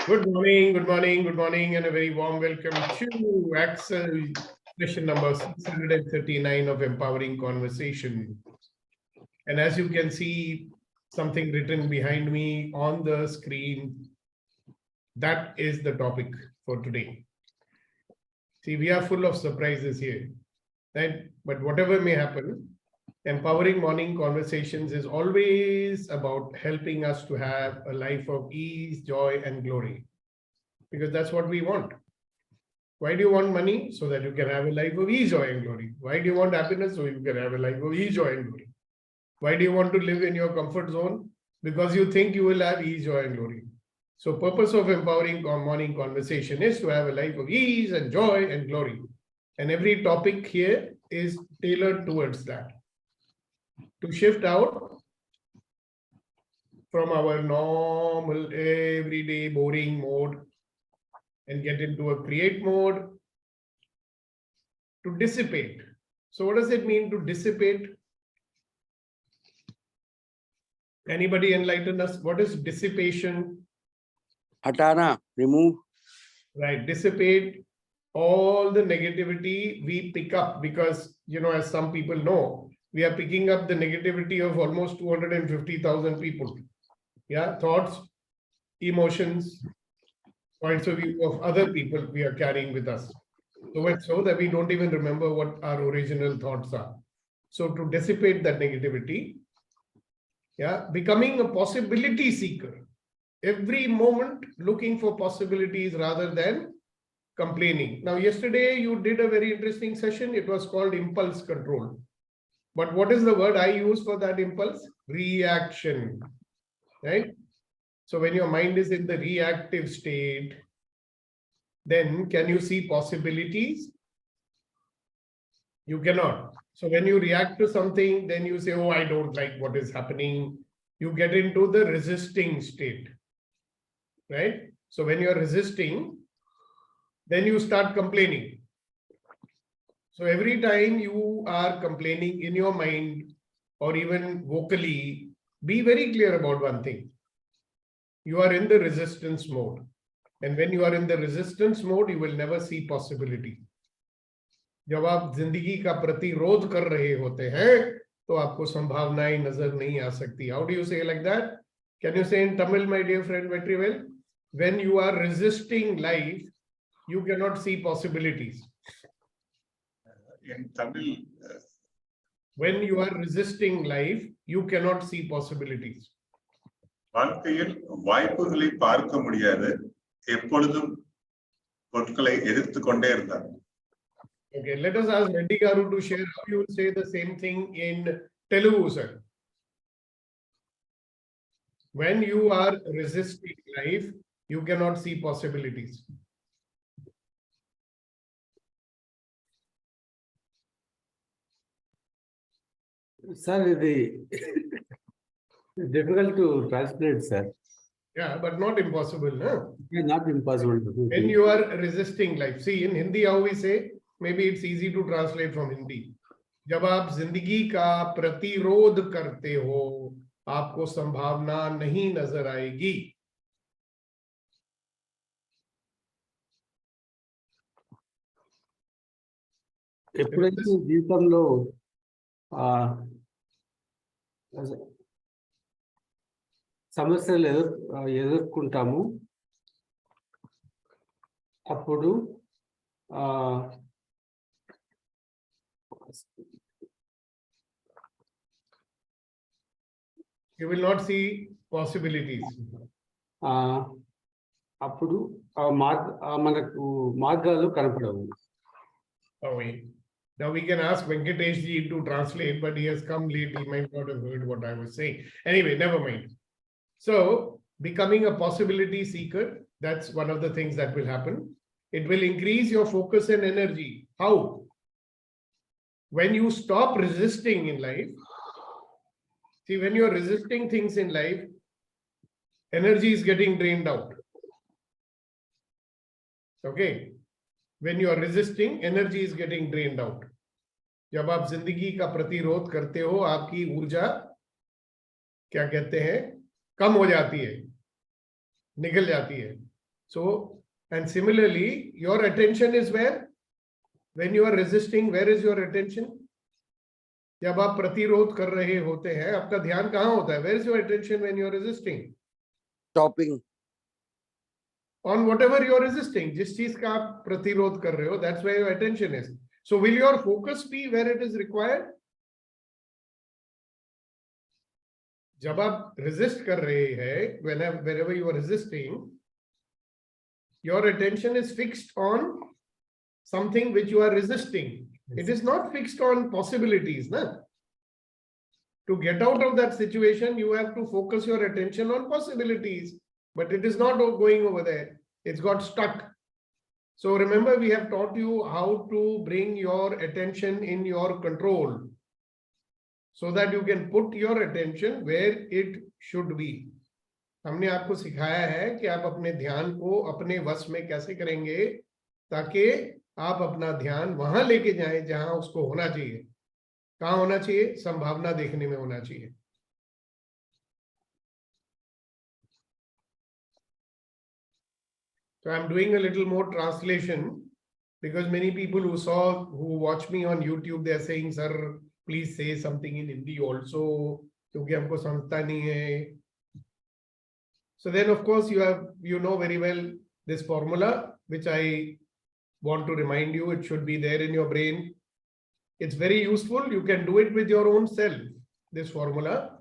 Good morning, good morning, good morning, and a very warm welcome to Axel session number 639 of Empowering Conversation. And as you can see, something written behind me on the screen, that is the topic for today. See, we are full of surprises here, right? But whatever may happen, Empowering Morning Conversations is always about helping us to have a life of ease, joy, and glory. Because that's what we want. Why do you want money? So that you can have a life of ease, joy, and glory. Why do you want happiness? So you can have a life of ease, joy, and glory. Why do you want to live in your comfort zone? Because you think you will have ease, joy, and glory. So purpose of Empowering Morning Conversation is to have a life of ease and joy and glory. And every topic here is tailored towards that. To shift out from our normal, everyday, boring mode and get into a create mode, to dissipate. So what does it mean to dissipate? Anybody enlighten us? What is dissipation? Hatana, remove. Right, dissipate all the negativity we pick up because, as some people know, we are picking up the negativity of almost 250,000 people. Yeah, thoughts, emotions, points of view of other people we are carrying with us. So much so that we don't even remember what our original thoughts are. So to dissipate that negativity, becoming a possibility seeker. Every moment looking for possibilities rather than complaining. Now, yesterday you did a very interesting session. It was called impulse control. But what is the word I use for that impulse? Reaction, right? So when your mind is in the reactive state, then can you see possibilities? You cannot. So when you react to something, then you say, oh, I don't like what is happening. You get into the resisting state, right? So when you're resisting, then you start complaining. So every time you are complaining in your mind or even vocally, be very clear about one thing. You are in the resistance mode. And when you are in the resistance mode, you will never see possibility. जब आप जिंदगी का प्रतिरोध कर रहे होते हैं तो आपको संभावनाएं नजर नहीं आ सकती. How do you say like that? Can you say in Tamil, my dear friend, very well? When you are resisting life, you cannot see possibilities. In Tamil, when you are resisting life, you cannot see possibilities. வாழ்க்கையில் வாய்ப்புகளை பார்க்க முடியாது, எப்பொழுதும் பொருட்களை எதிர்த்து கொண்டே இருந்தார். Okay, let us ask Reddy Garu to share how you will say the same thing in Telugu, sir. When you are resisting life, you cannot see possibilities. Sir, it's difficult to translate, sir. Yeah, but not impossible, no? Yeah, not impossible. When you are resisting life. See, in Hindi, how we say, maybe it's easy to translate from Hindi. जब आप जिंदगी का प्रतिरोध करते हो, आपको संभावना नहीं नजर आएगी. ఎప్పుడైతే జీవితంలో సమస్యలు ఎదుర్కొంటాము అప్పుడు you will not see possibilities. అప్పుడు మనకు మార్గాలు కనపడవు. Oh, wait. Now we can ask Venkatesh ji to translate, but he has come late. He might not have heard what I was saying. Anyway, never mind. So, becoming a possibility seeker, that's one of the things that will happen. It will increase your focus and energy. How? When you stop resisting in life, see, when you're resisting things in life, energy is getting drained out. Okay? When you are resisting, energy is getting drained out. जब आप जिंदगी का प्रतिरोध करते हो, आपकी ऊर्जा क्या कहते हैं, कम हो जाती है, निकल जाती है. So, and similarly, your attention is where? When you are resisting, where is your attention? जब आप प्रतिरोध कर रहे होते हैं, आपका ध्यान कहाँ होता है? Where is your attention when you are resisting? Stopping. On whatever you are resisting, जिस चीज का आप प्रतिरोध कर रहे हो, that's where your attention is. So will your focus be where it is required? जब आप resist कर रहे हैं, whenever you are resisting, your attention is fixed on something which you are resisting. It is not fixed on possibilities, na? To get out of that situation, you have to focus your attention on possibilities, but it is not going over there. It's got stuck. So remember, we have taught you how to bring your attention in your control so that you can put your attention where it should be. हमने आपको सिखाया है कि आप अपने ध्यान को अपने वश में कैसे करेंगे ताकि आप अपना ध्यान वहां लेके जाएं जहां उसको होना चाहिए. कहां होना चाहिए? संभावना देखने में होना चाहिए. So I'm doing a little more translation because many people who watch me on YouTube, they are saying, sir, please say something in Hindi also, क्योंकि हमको समझता नहीं है. So then, of course, you know very well this formula, which I want to remind you. It should be there in your brain. It's very useful. You can do it with your own self, this formula.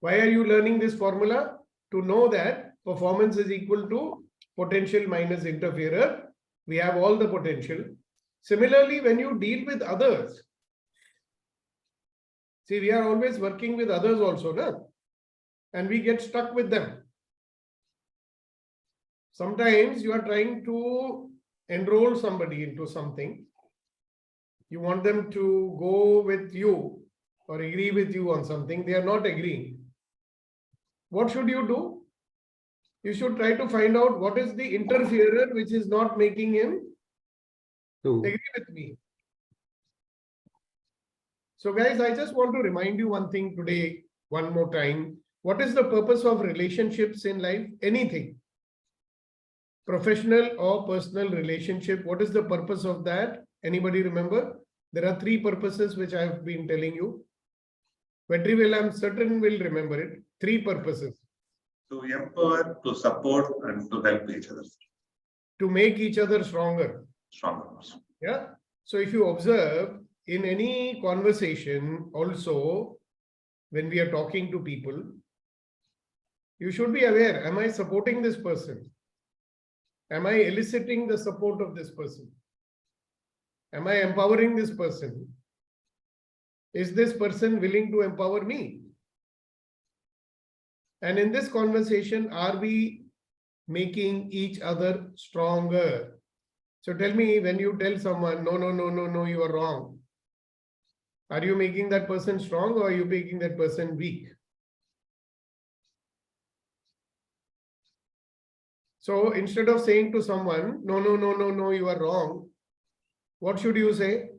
Why are you learning this formula? To know that performance is equal to potential minus interferer. We have all the potential. Similarly, when you deal with others, see, we are always working with others also, no? And we get stuck with them. Sometimes you are trying to enroll somebody into something. You want them to go with you or agree with you on something. They are not agreeing. What should you do? You should try to find out what is the interferer which is not making him agree with me. So guys, I just want to remind you one thing today, one more time. What is the purpose of relationships in life? Anything. Professional or personal relationship. What is the purpose of that? Anybody remember? There are three purposes which I have been telling you. Vetri will, I'm certain, will remember it. Three purposes. To empower, to support, and to help each other. To make each other stronger. Stronger. Yeah. So if you observe in any conversation also, when we are talking to people, you should be aware, am I supporting this person? Am I eliciting the support of this person? Am I empowering this person? Is this person willing to empower me? And in this conversation, are we making each other stronger? So tell me, when you tell someone, no, you are wrong. Are you making that person strong or are you making that person weak? So instead of saying to someone, no, you are wrong, what should you say?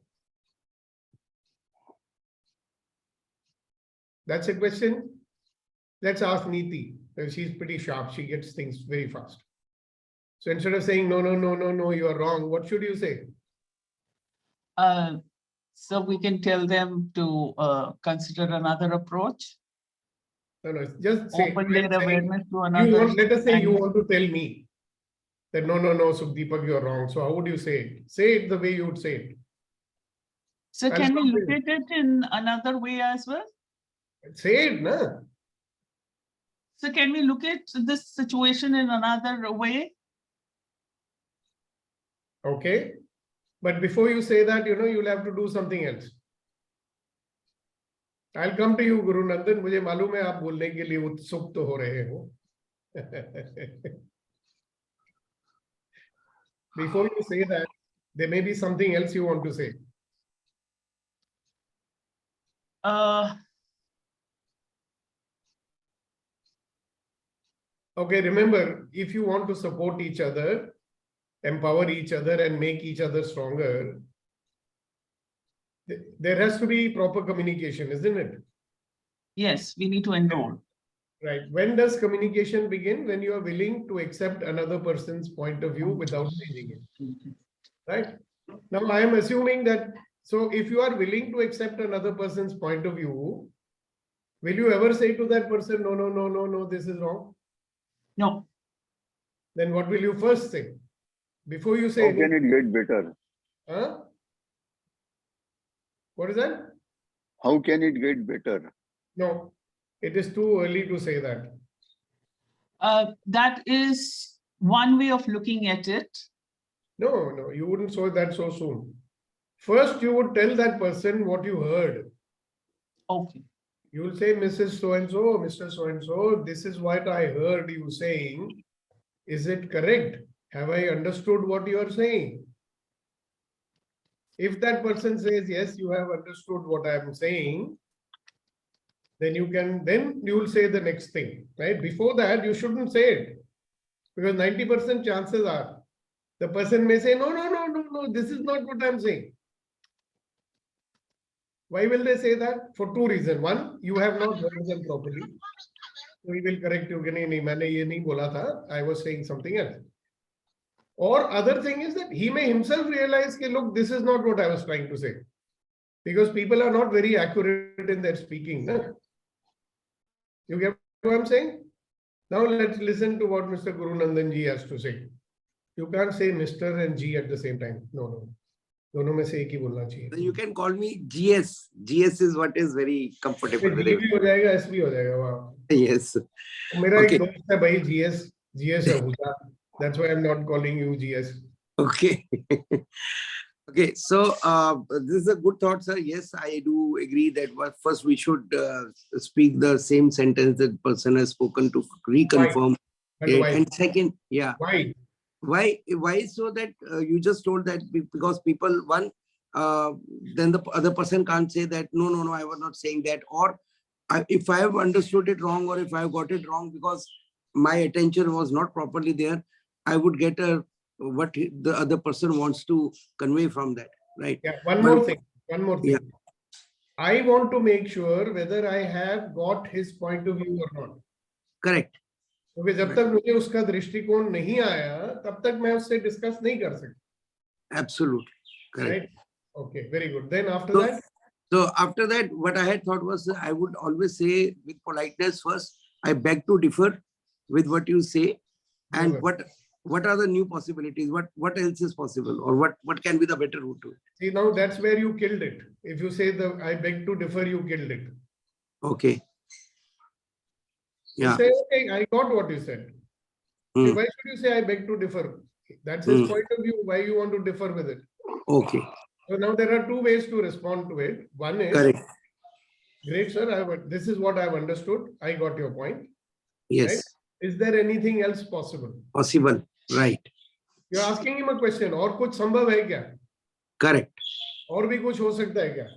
That's a question. Let's ask Neeti. She's pretty sharp. She gets things very fast. So instead of saying, no, you are wrong, what should you say? So we can tell them to consider another approach. No, just say. Open their awareness to another. Let us say you want to tell me that no, Sukhdeepak, you are wrong. So how would you say it? Say it the way you would say it. So can we look at it in another way as well? Say it, na? So can we look at this situation in another way? Okay. But before you say that, you'll have to do something else. I'll come to you, Guru Nandan. मुझे मालूम है आप बोलने के लिए उत्सुक तो हो रहे हो. Before you say that, there may be something else you want to say. Okay, remember, if you want to support each other, empower each other and make each other stronger, there has to be proper communication, isn't it? Yes, we need to enroll. Right. When does communication begin? When you are willing to accept another person's point of view without changing it. Right. Now I am assuming that, so if you are willing to accept another person's point of view, will you ever say to that person, no, no, no, no, no, this is wrong? No. Then what will you first say? Before you say How can anything? it get better? Huh? What is that? How can it get better? No, it is too early to say that. That is one way of looking at it. No, no, you wouldn't say that so soon. First, you would tell that person what you heard. Okay. You will say, Mrs. So-and-so, Mr. So-and-so, this is what I heard you saying. Is it correct? Have I understood what you are saying? If that person says, yes, you have understood what I am saying, then you will say the next thing, right? Before that, you shouldn't say it. Because 90% chances are, the person may say, no, no, no, no, no, this is not what I'm saying. Why will they say that? For two reasons. One, you have not heard them properly. So he will correct you. I was saying something else. Or other thing is that he may himself realize, look, this is not what I was trying to say. Because people are not very accurate in their speaking. No? You get what I'm saying? Now let's listen to what Mr. Guru Nandan ji has to say. You can't say Mr. and G at the same time. No, no. दोनों में से एक ही बोलना चाहिए. You can call me GS. GS is what is very comfortable with G it. भी हो जाएगा, S भी हो जाएगा. वाह. Yes. मेरा Okay. एक दोस्त है भाई GS Ahuja. That's why I'm not calling you GS. Okay. Okay. So this is a good thought, sir. Yes, I do agree that first we should speak the same sentence that person has spoken to reconfirm. But it. why? And second, yeah. Why? Why so that you just told that because people then the other person can't say that no I was not saying that, or if I have understood it wrong, or if I have got it wrong because my attention was not properly there, I would get what the other person wants to convey from that, right? Yeah, one more thing. Yeah. I want to make sure whether I have got his point of view or not. Correct. क्योंकि जब तक मुझे उसका दृष्टिकोण नहीं आया तब तक मैं उससे डिस्कस नहीं कर सकता. Absolutely. Correct. Right? Okay, very good. Then after So, that? So after that, what I had thought was I would always say with politeness first, I beg to differ with what you say, and what are the new possibilities? What else is possible, or what can be the better route to it? See, now that's where you killed it. If you say I beg to differ, you killed it. Okay. You Yeah. say, okay, I got what you said. Okay, why should you say I beg to differ? That's his point of view. Why you want to differ with it? Okay. So now there are two ways to respond to it. One is, Correct. great, sir. This is what I've understood. I got your point. Yes. Right? Is there anything else possible? Possible. Right. You're asking him a question. और कुछ संभव है क्या? Correct. और भी कुछ हो सकता है क्या?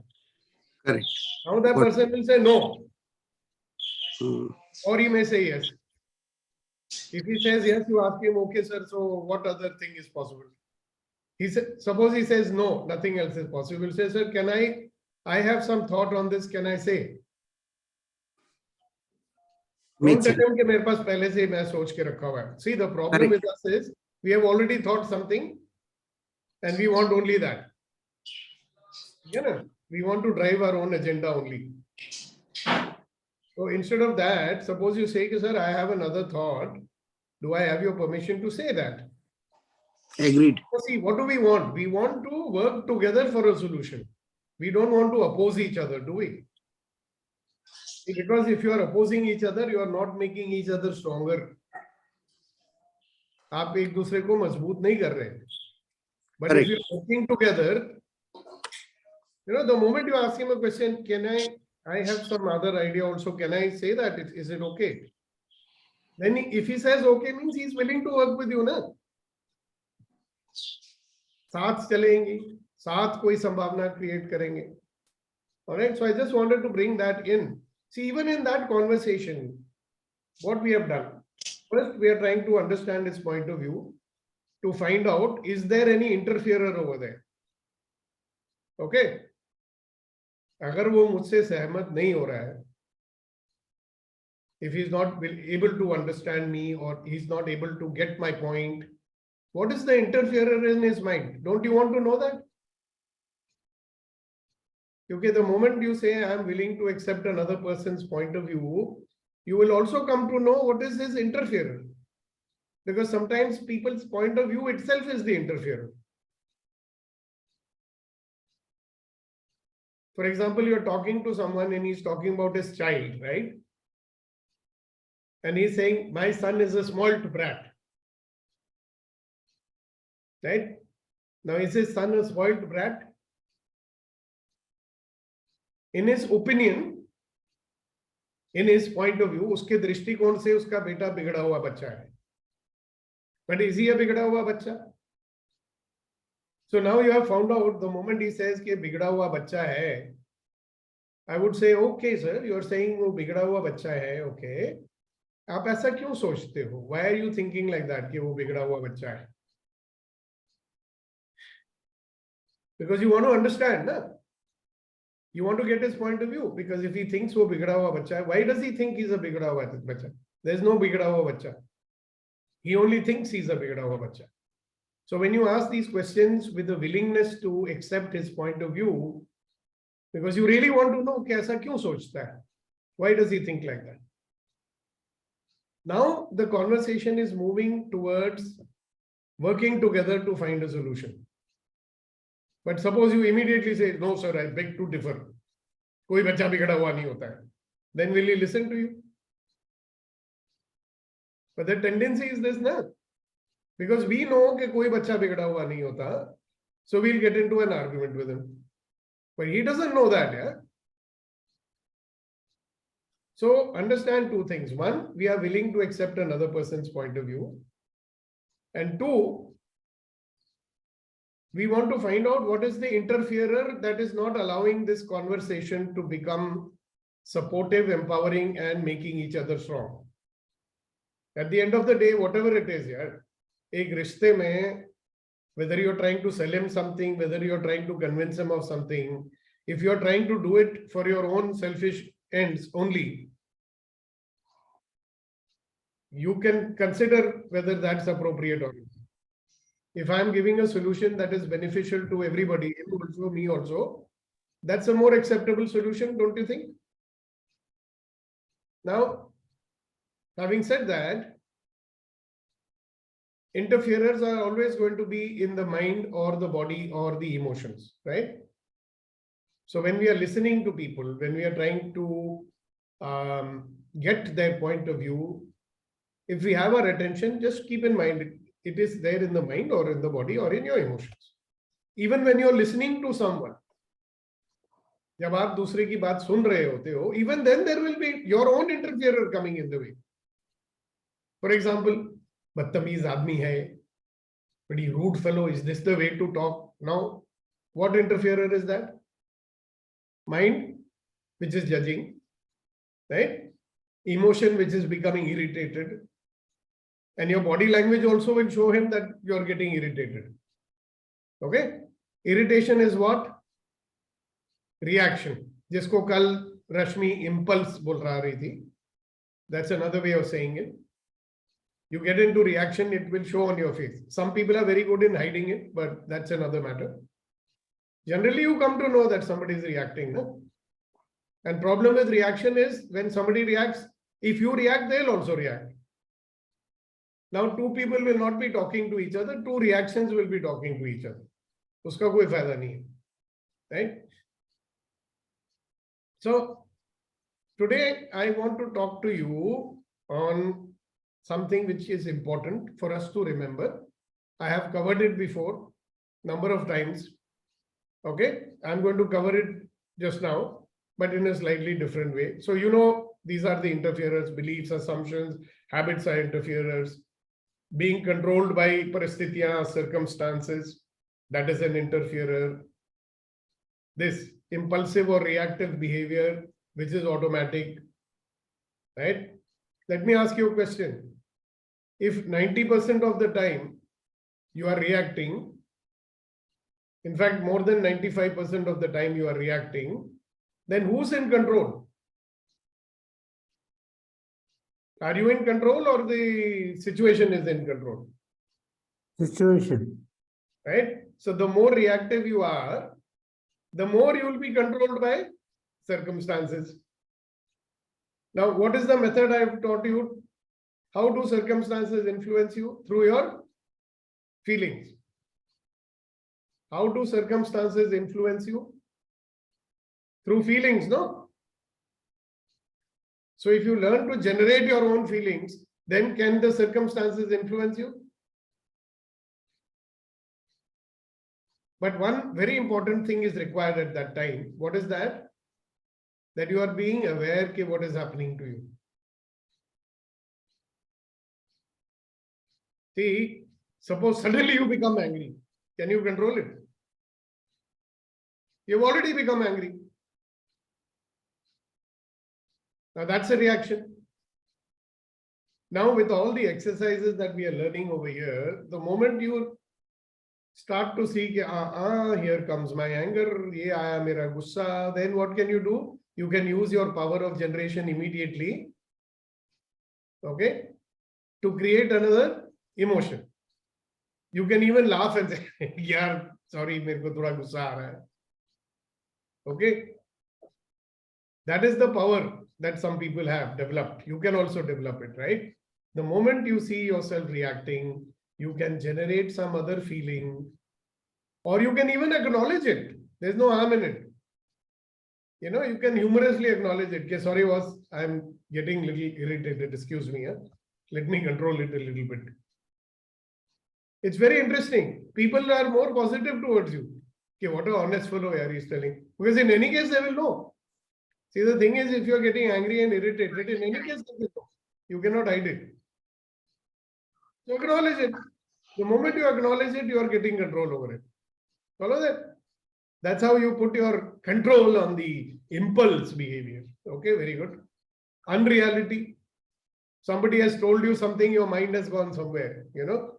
Correct. Now that person will say no. Hmm. Or he may say yes. If he says yes, you ask him, okay, sir, so what other thing is possible? Suppose he says no, nothing else is possible. He'll say, sir, can I have some thought on this, can I say? Don't tell him कि मेरे पास पहले से मैं सोच के रखा हुआ है. See, the problem with us is we have already thought something and we want only that. You know, we want to drive our own agenda only. So instead of that, suppose you say, sir, I have another thought. Do I have your permission to say that? Agreed. So see, what do we want? We want to work together for a solution. We don't want to oppose each other, do we? Because if you are opposing each other, you are not making each other stronger. आप एक दूसरे को मजबूत नहीं कर रहे. But if you are working together, you know, the moment you ask him a question, can I have some other idea also, can I say that? Is it okay? Then if he says okay, means he is willing to work with you, na? साथ चलेंगे, साथ कोई संभावना create करेंगे. All right, so I just wanted to bring that in. See, even in that conversation, what we have done, first we are trying to understand his point of view to find out, is there any interferer over there? Okay? अगर वो मुझसे सहमत नहीं हो रहा है, if he's not able to understand me or he's not able to get my point, what is the interferer in his mind? Don't you want to know that? Okay, the moment you say I am willing to accept another person's point of view, you will also come to know what is his interferer. Because sometimes people's point of view itself is the interferer. For example, you're talking to someone and he's talking about his child, right? And he's saying, my son is a spoilt brat. Right? Now, is his son a spoilt brat? In his opinion, in his point of view, उसके दृष्टिकोण से उसका बेटा बिगड़ा हुआ बच्चा है. But is he a बिगड़ा हुआ बच्चा? So now you have found out the moment he says कि बिगड़ा हुआ बच्चा है, I would say, okay, sir, you are saying वो बिगड़ा हुआ बच्चा है, okay. आप ऐसा क्यों सोचते हो? Why are you thinking like that कि वो बिगड़ा हुआ बच्चा है? Because you want to understand, na? You want to get his point of view. Because if he thinks वो बिगड़ा हुआ बच्चा है, why does he think he's a बिगड़ा हुआ बच्चा? There's no बिगड़ा हुआ बच्चा. He only thinks he's a बिगड़ा हुआ बच्चा. So when you ask these questions with the willingness to accept his point of view, because you really want to know कि ऐसा क्यों सोचता है? Why does he think like that? Now the conversation is moving towards working together to find a solution. But suppose you immediately say, no, sir, I beg to differ. कोई बच्चा बिगड़ा हुआ नहीं होता है. Then will he listen to you? But the tendency is this, na? Because we know कि कोई बच्चा बिगड़ा हुआ नहीं होता. So we'll get into an argument with him. But he doesn't know that, yeah? So understand two things. One, we are willing to accept another person's point of view. And two, we want to find out what is the interferer that is not allowing this conversation to become supportive, empowering, and making each other strong. At the end of the day, whatever it is, yeah, ek rishte mein, whether you're trying to sell him something, whether you're trying to convince him of something, if you're trying to do it for your own selfish ends only, you can consider whether that's appropriate or not. If I'm giving a solution that is beneficial to everybody, him also, me also, that's a more acceptable solution, don't you think? Now, having said that, interferers are always going to be in the mind or the body or the emotions, right? So when we are listening to people, when we are trying to get their point of view, if we have our attention, just keep in mind, it is there in the mind or in the body or in your emotions. Even when you're listening to someone, जब आप दूसरे की बात सुन रहे होते हो, even then there will be your own interferer coming in the way. For example, बदतमीज आदमी है, pretty rude fellow, is this the way to talk? Now, what interferer is that? Mind, which is judging, right? Emotion, which is becoming irritated. And your body language also will show him that you're getting irritated. Okay? Irritation is what? Reaction. जिसको कल रश्मि impulse बोल रही थी. That's another way of saying it. You get into reaction, it will show on your face. Some people are very good in hiding it, but that's another matter. Generally, you come to know that somebody is reacting. No? And problem with reaction is when somebody reacts, if you react, they'll also react. Now, two people will not be talking to each other. Two reactions will be talking to each other. Uska koi fayda nahi hai. Right? So, today I want to talk to you on something which is important for us to remember. I have covered it before, number of times. Okay, I'm going to cover it just now, but in a slightly different way. So, you know, these are the interferers, beliefs, assumptions, habits are interferers. Being controlled by paristitya, circumstances, that is an interferer. This impulsive or reactive behavior, which is automatic, right? Let me ask you a question. If 90% of the time you are reacting, in fact, more than 95% of the time you are reacting, then who's in control? Are you in control or the situation is in control? Situation. Right? So the more reactive you are, the more you will be controlled by circumstances. Now, what is the method I have taught you? How do circumstances influence you? Through your feelings. How do circumstances influence you? Through feelings, no? So if you learn to generate your own feelings, then can the circumstances influence you? But one very important thing is required at that time. What is that? That you are being aware of what is happening to you. See, suppose suddenly you become angry. Can you control it? You've already become angry. Now that's a reaction. Now with all the exercises that we are learning over here, the moment you start to see, here comes my anger, ye aaya mera gussa, then what can you do? You can use your power of generation immediately, okay, to create another emotion. You can even laugh and say, yaar, sorry, mere ko thoda gussa aa raha hai. Okay. That is the power that some people have developed. You can also develop it, right? The moment you see yourself reacting, you can generate some other feeling, or you can even acknowledge it. There's no harm in it. You know, you can humorously acknowledge it. Okay, sorry, boss, I'm getting a little irritated. Excuse me. Let me control it a little bit. It's very interesting. People are more positive towards you. Okay, what an honest fellow he's telling. Because in any case, they will know. See, the thing is, if you're getting angry and irritated, in any case, you cannot hide it. So acknowledge it. The moment you acknowledge it, you are getting control over it. Follow that? That's how you put your control on the impulse behavior. Okay, very good. Unreality. Somebody has told you something, your mind has gone somewhere, you know.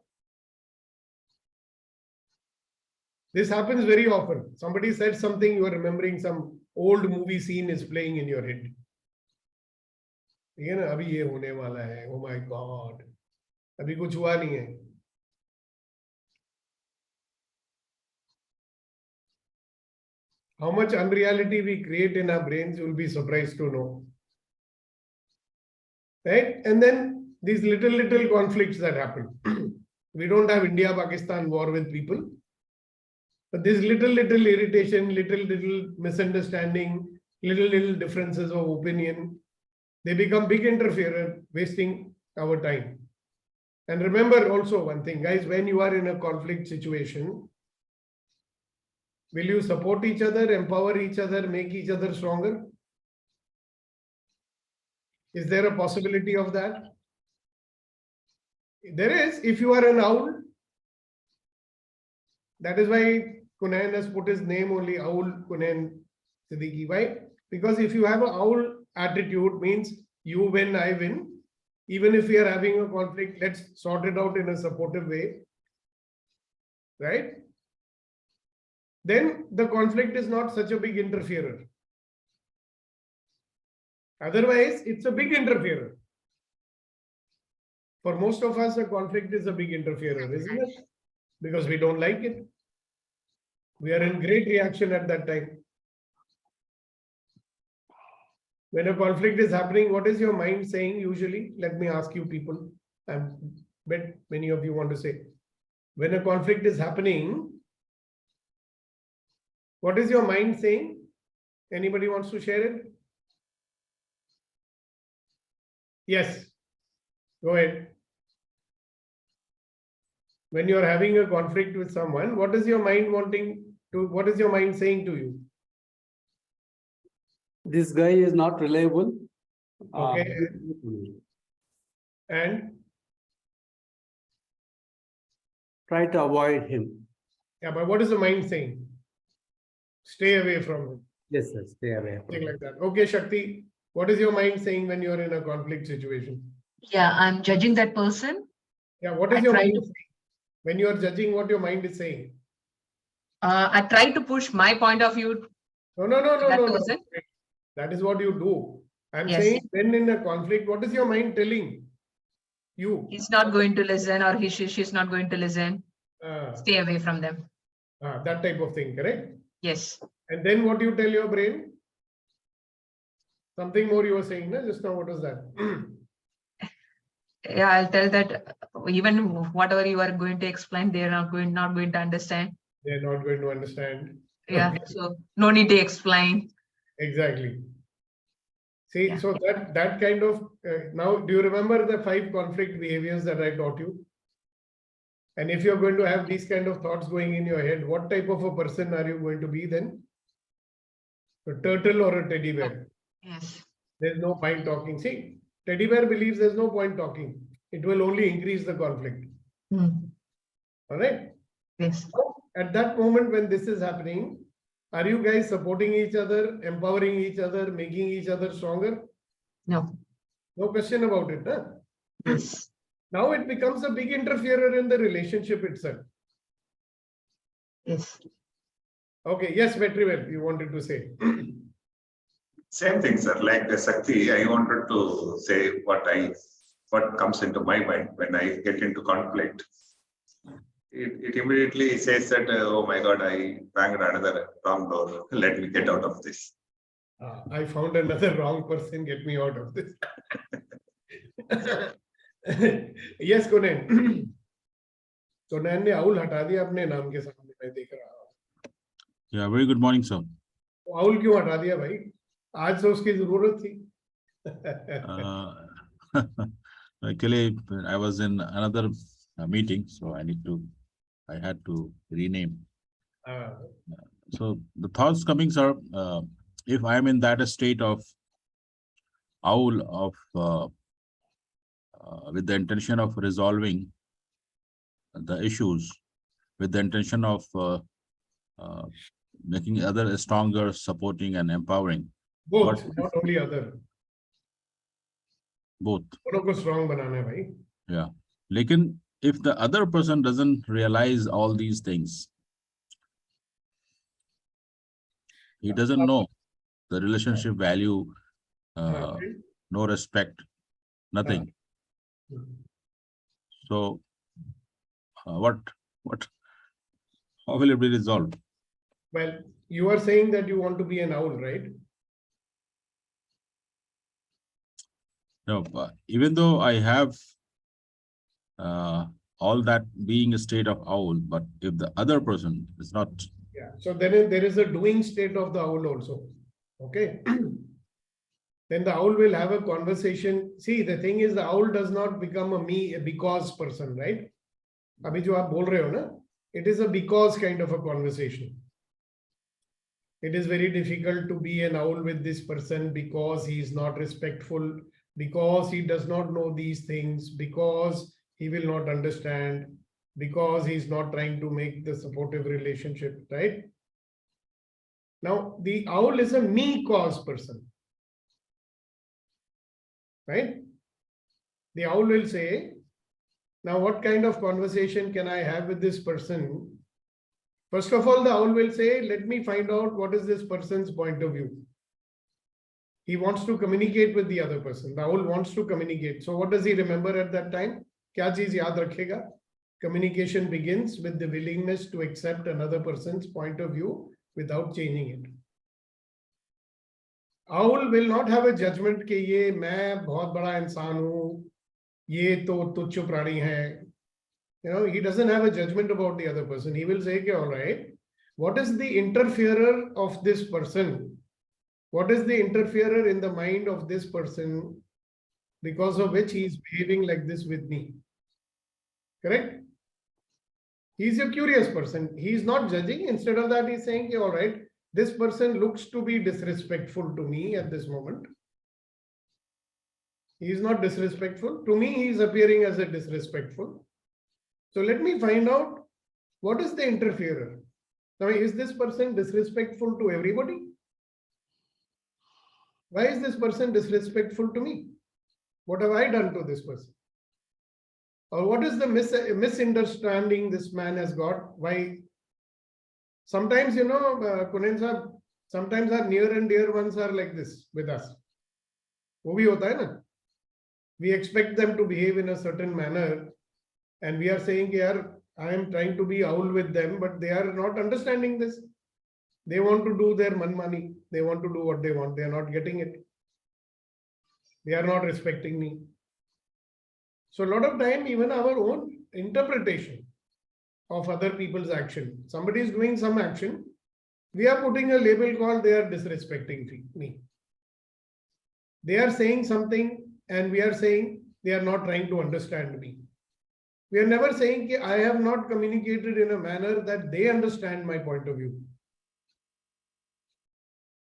This happens very often. Somebody said something, you are remembering some old movie scene is playing in your head. अभी ये होने वाला है. Oh my God. अभी कुछ हुआ नहीं है. How much unreality we create in our brains, you will be surprised to know. Right? And then these little conflicts that happen. We don't have India-Pakistan war with people. But this little irritation, little misunderstanding, little differences of opinion, they become big interferer, wasting our time. And remember also one thing, guys, when you are in a conflict situation, will you support each other, empower each other, make each other stronger? Is there a possibility of that? There is, if you are an owl. That is why Kunayan has put his name only Owl Kunayan Siddiqui. Why? Because if you have an owl attitude, means you win, I win. Even if we are having a conflict, let's sort it out in a supportive way. Right? Then the conflict is not such a big interferer. Otherwise, it's a big interferer. For most of us, a conflict is a big interferer, isn't it? Because we don't like it. We are in great reaction at that time. When a conflict is happening, what is your mind saying usually? Let me ask you people. I bet many of you want to say. When a conflict is happening, what is your mind saying? Anybody wants to share it? Yes. Go ahead. When you're having a conflict with someone, what is your mind wanting to, what is your mind saying to you? This guy is not reliable. Okay. And Try to avoid him. yeah, but what is the mind saying? Stay away from him. Yes, sir. Stay away. Something like that. Okay, Shakti, what is your mind saying when you're in a conflict situation? Yeah, I'm judging that person. Yeah, what is I your try mind to- saying? When you are judging, what your mind is saying? I try to push my point of view. No. That person? That is what you do. I'm Yes. saying when in a conflict, what is your mind telling you? He's not going to listen, or she's not going to listen. Ah, Stay away from them. that type of thing, correct? Yes. And then what you tell your brain? Something more you were saying, no? Just now, what was that? Yeah, I'll tell that even whatever you are going to explain, they're not going to understand. They're not going to understand. Yeah. Okay. So no need to explain. Exactly. See, Yeah. so that kind of now, do you remember the 5 conflict behaviors that I taught you? And if you're going to have these kind of thoughts going in your head, what type of a person are you going to be then? A turtle or a teddy bear? Yes. There's no point talking. See, teddy bear believes there's no point talking. It will only increase the conflict. Mm. All right. Yes. So at that moment when this is happening, are you guys supporting each other, empowering each other, making each other stronger? No. No question about it. Huh? Yes. Now it becomes a big interferer in the relationship itself. Yes. Okay. Yes, Vetrivel, you wanted to say. Same thing, sir. Like the Sakti, I wanted to say what comes into my mind when I get into conflict. It immediately says that, oh my God, I banged another wrong door. Let me get out of this. I found another wrong person. Get me out of this. Yes, Kunen. Kunen ने owl हटा दिया अपने नाम के सामने, मैं देख रहा हूँ. Yeah, very good morning, sir. Owl क्यों हटा दिया भाई? आज तो उसकी जरूरत थी. Actually, I was in another meeting, so I had to rename. So the thoughts coming, sir, if I'm in that state of owl of with the intention of resolving the issues, with the intention of making others stronger, supporting and empowering. Both, not only other. Both. दोनों को strong बनाना है भाई. Yeah. Lekin if the other person doesn't realize all these things, he doesn't know the relationship value, no respect, nothing. So how will it be resolved? Well, you are saying that you want to be an owl, right? No, even though I have all that being a state of owl, but if the other person is not. Yeah. So then there is a doing state of the owl also. Okay. Then the owl will have a conversation. See, the thing is, the owl does not become a because person, right? Abhi jo aap bol rahe ho na, it is a because kind of a conversation. It is very difficult to be an owl with this person because he is not respectful, because he does not know these things, because he will not understand, because he is not trying to make the supportive relationship, right? Now, the owl is a me cause person, right? The owl will say, now what kind of conversation can I have with this person? First of all, the owl will say, let me find out what is this person's point of view. He wants to communicate with the other person. The owl wants to communicate. So what does he remember at that time? Kya cheez yaad rakhega? Communication begins with the willingness to accept another person's point of view without changing it. Owl will not have a judgment कि ये मैं बहुत बड़ा इंसान हूँ, ये तो तुच्छ प्राणी है. You know, he doesn't have a judgment about the other person. He will say, all right, what is the interferer of this person? What is the interferer in the mind of this person because of which he is behaving like this with me? Correct? He is a curious person. He is not judging. Instead of that, he is saying, all right, this person looks to be disrespectful to me at this moment. He is not disrespectful. To me, he is appearing as a disrespectful. So let me find out what is the interferer. Now, is this person disrespectful to everybody? Why is this person disrespectful to me? What have I done to this person? Or what is the misunderstanding this man has got? Why? Sometimes, you know, Kunen sahab, sometimes our near and dear ones are like this with us. वो भी होता है ना. We expect them to behave in a certain manner, and we are saying, "यार, I am trying to be owl with them, but they are not understanding this. They want to do their manmani. They want to do what they want. They are not getting it. They are not respecting me." So a lot of time, even our own interpretation of other people's action. Somebody is doing some action. We are putting a label called they are disrespecting me. They are saying something and we are saying they are not trying to understand me. We are never saying that I have not communicated in a manner that they understand my point of view.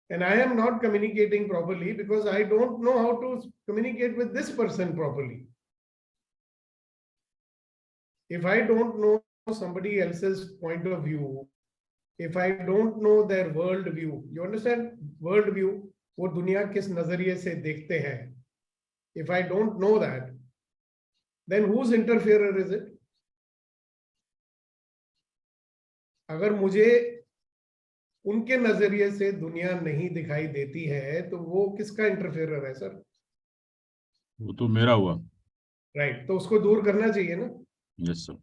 And I am not communicating properly because I don't know how to communicate with this person properly. If I don't know somebody else's point of view, if I don't know their world view, you understand? World view, वो दुनिया किस नजरिए से देखते हैं. If I don't know that, then whose interferer is it? अगर मुझे उनके नजरिए से दुनिया नहीं दिखाई देती है तो वो किसका इंटरफेयर है सर? वो तो मेरा हुआ. राइट, तो उसको दूर करना चाहिए ना. Yes sir.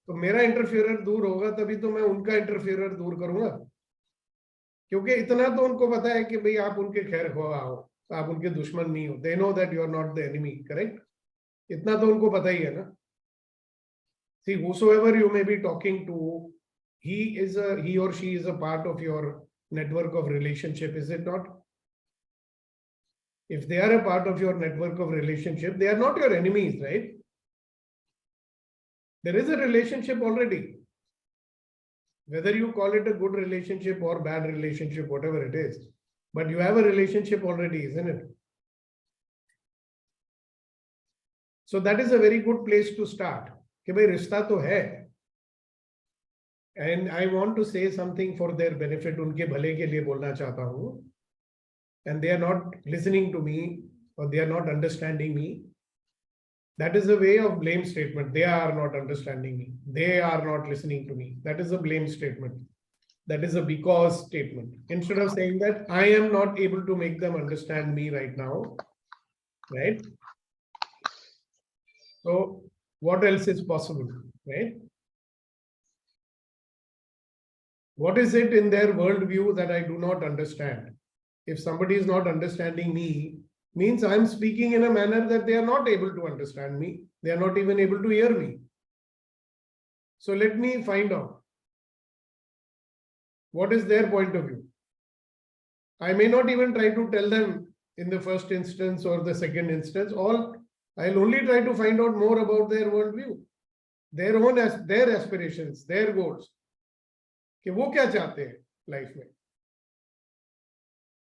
तो मेरा इंटरफेयर दूर होगा तभी तो मैं उनका इंटरफेयर दूर करूंगा, क्योंकि इतना तो उनको पता है कि भाई आप उनके खैर ख्वाह हो, आप उनके दुश्मन नहीं हो. They know that you are not the enemy. Correct? इतना तो उनको पता ही है ना. सी whosoever you may be talking to, he or she is a part of your network of relationship, is it not? If they are a part of your network of relationship, they are not your enemies, right? There is a relationship already. Whether you call it a good relationship or bad relationship, whatever it is, but you have a relationship already, isn't it? So that is a very good place to start. कि भाई रिश्ता तो है. And I want to say something for their benefit, उनके भले के लिए बोलना चाहता हूँ. And they are not listening to me or they are not understanding me. That is a way of blame statement. They are not understanding me. They are not listening to me. That is a blame statement. That is a because statement. Instead of saying that I am not able to make them understand me right now, right? So what else is possible, right? What is it in their worldview that I do not understand? If somebody is not understanding me, means I'm speaking in a manner that they are not able to understand me. They are not even able to hear me. So let me find out what is their point of view. I may not even try to tell them in the first instance or the second instance. I'll only try to find out more about their worldview, their aspirations, their goals. कि वो क्या चाहते हैं life में.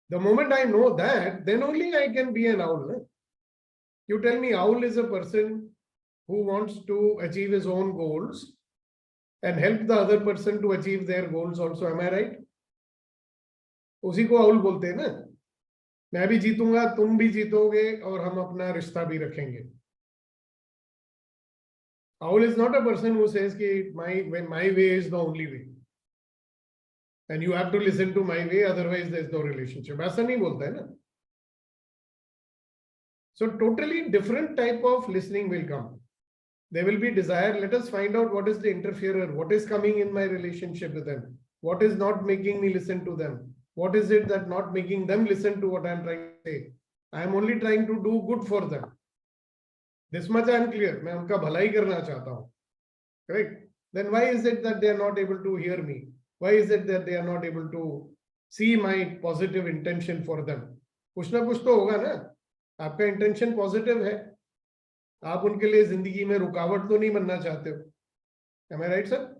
The moment I know that, then only I can be an owl. No? You tell me owl is a person who wants to achieve his own goals and help the other person to achieve their goals also. Am I right? उसी को owl बोलते हैं ना. मैं भी जीतूंगा, तुम भी जीतोगे और हम अपना रिश्ता भी रखेंगे. Owl is not a person who says कि my way is the only way. And you have to listen to my way, otherwise there's no relationship. ऐसा नहीं बोलता है ना. So totally different type of listening will come. There will be desire. Let us find out what is the interferer, what is coming in my relationship with them, what is not making me listen to them, what is it that not making them listen to what I'm trying to say. I am only trying to do good for them. This much I am clear. मैं उनका भलाई करना चाहता हूँ. Correct? Then why is it that they are not able to hear me? Why is it that they are not able to see my positive intention for them? कुछ ना कुछ तो होगा ना. आपका इंटेंशन पॉजिटिव है, आप उनके लिए जिंदगी में रुकावट तो नहीं बनना चाहते हो. Am I right, sir?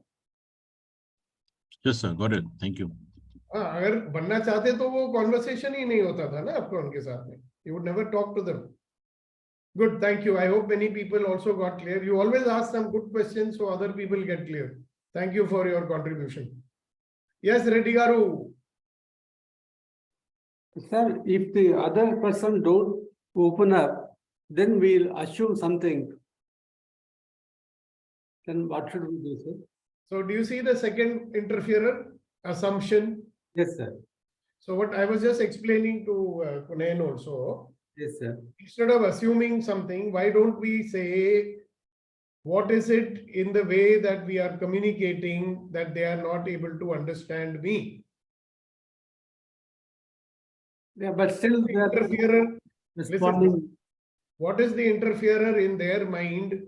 Yes sir, got it. Thank you. हाँ, अगर बनना चाहते तो वो कॉन्वर्सेशन ही नहीं होता था ना आपका उनके साथ में. You would never talk to them. Good, thank you. I hope many people also got clear. You always ask some good questions so other people get clear. Thank you for your contribution. Yes, Reddy Garu. Sir, if the other person don't open up, then we'll assume something. Then what should we do, sir? So do you see the second interferer, assumption? Yes, sir. So what I was just explaining to Kunain also, Yes, sir. Instead of assuming something, why don't we say, what is it in the way that we are communicating that they are not able to understand me? Yeah, but still The they are interferer, responding. what is the interferer in their mind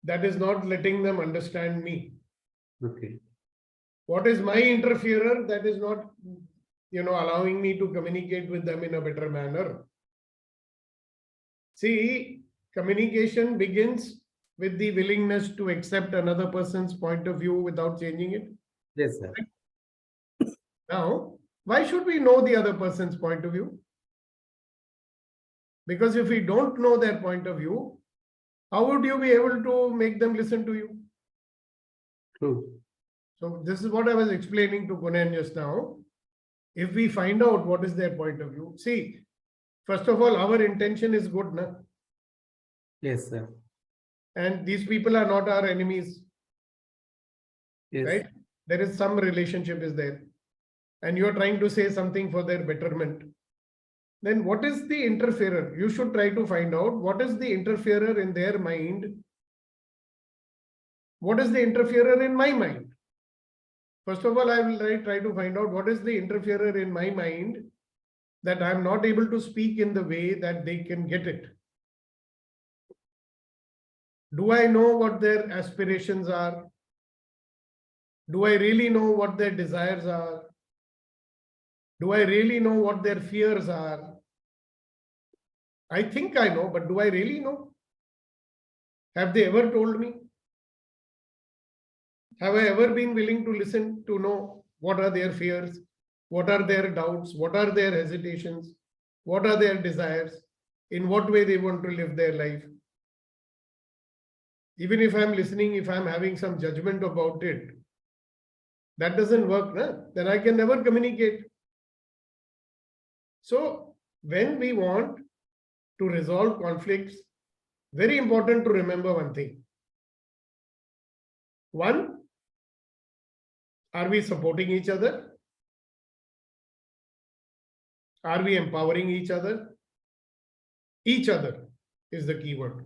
that is not letting them understand me? Okay. What is my interferer that is not, allowing me to communicate with them in a better manner? See, communication begins with the willingness to accept another person's point of view without changing it. Yes, sir. Now, why should we know the other person's point of view? Because if we don't know their point of view, how would you be able to make them listen to you? True. So this is what I was explaining to Gunan just now. If we find out what is their point of view, see, first of all, our intention is good, na? Yes, sir. And these people are not our enemies, Yes. right? There is some relationship is there. And you're trying to say something for their betterment. Then what is the interferer? You should try to find out what is the interferer in their mind. What is the interferer in my mind? First of all, I will try to find out what is the interferer in my mind that I'm not able to speak in the way that they can get it. Do I know what their aspirations are? Do I really know what their desires are? Do I really know what their fears are? I think I know, but do I really know? Have they ever told me? Have I ever been willing to listen to know what are their fears? What are their doubts? What are their hesitations? What are their desires? In what way they want to live their life? Even if I'm listening, if I'm having some judgment about it, that doesn't work, nah? Then I can never communicate. So when we want to resolve conflicts, very important to remember one thing. One, are we supporting each other? Are we empowering each other? Each other is the key word.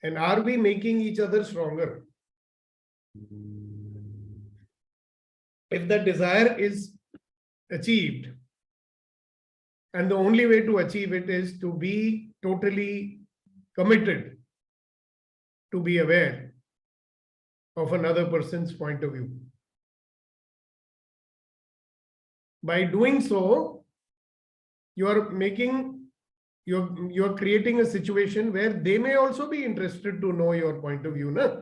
And are we making each other stronger? If the desire is achieved, and the only way to achieve it is to be totally committed to be aware of another person's point of view. By doing so, you're creating a situation where they may also be interested to know your point of view. Na?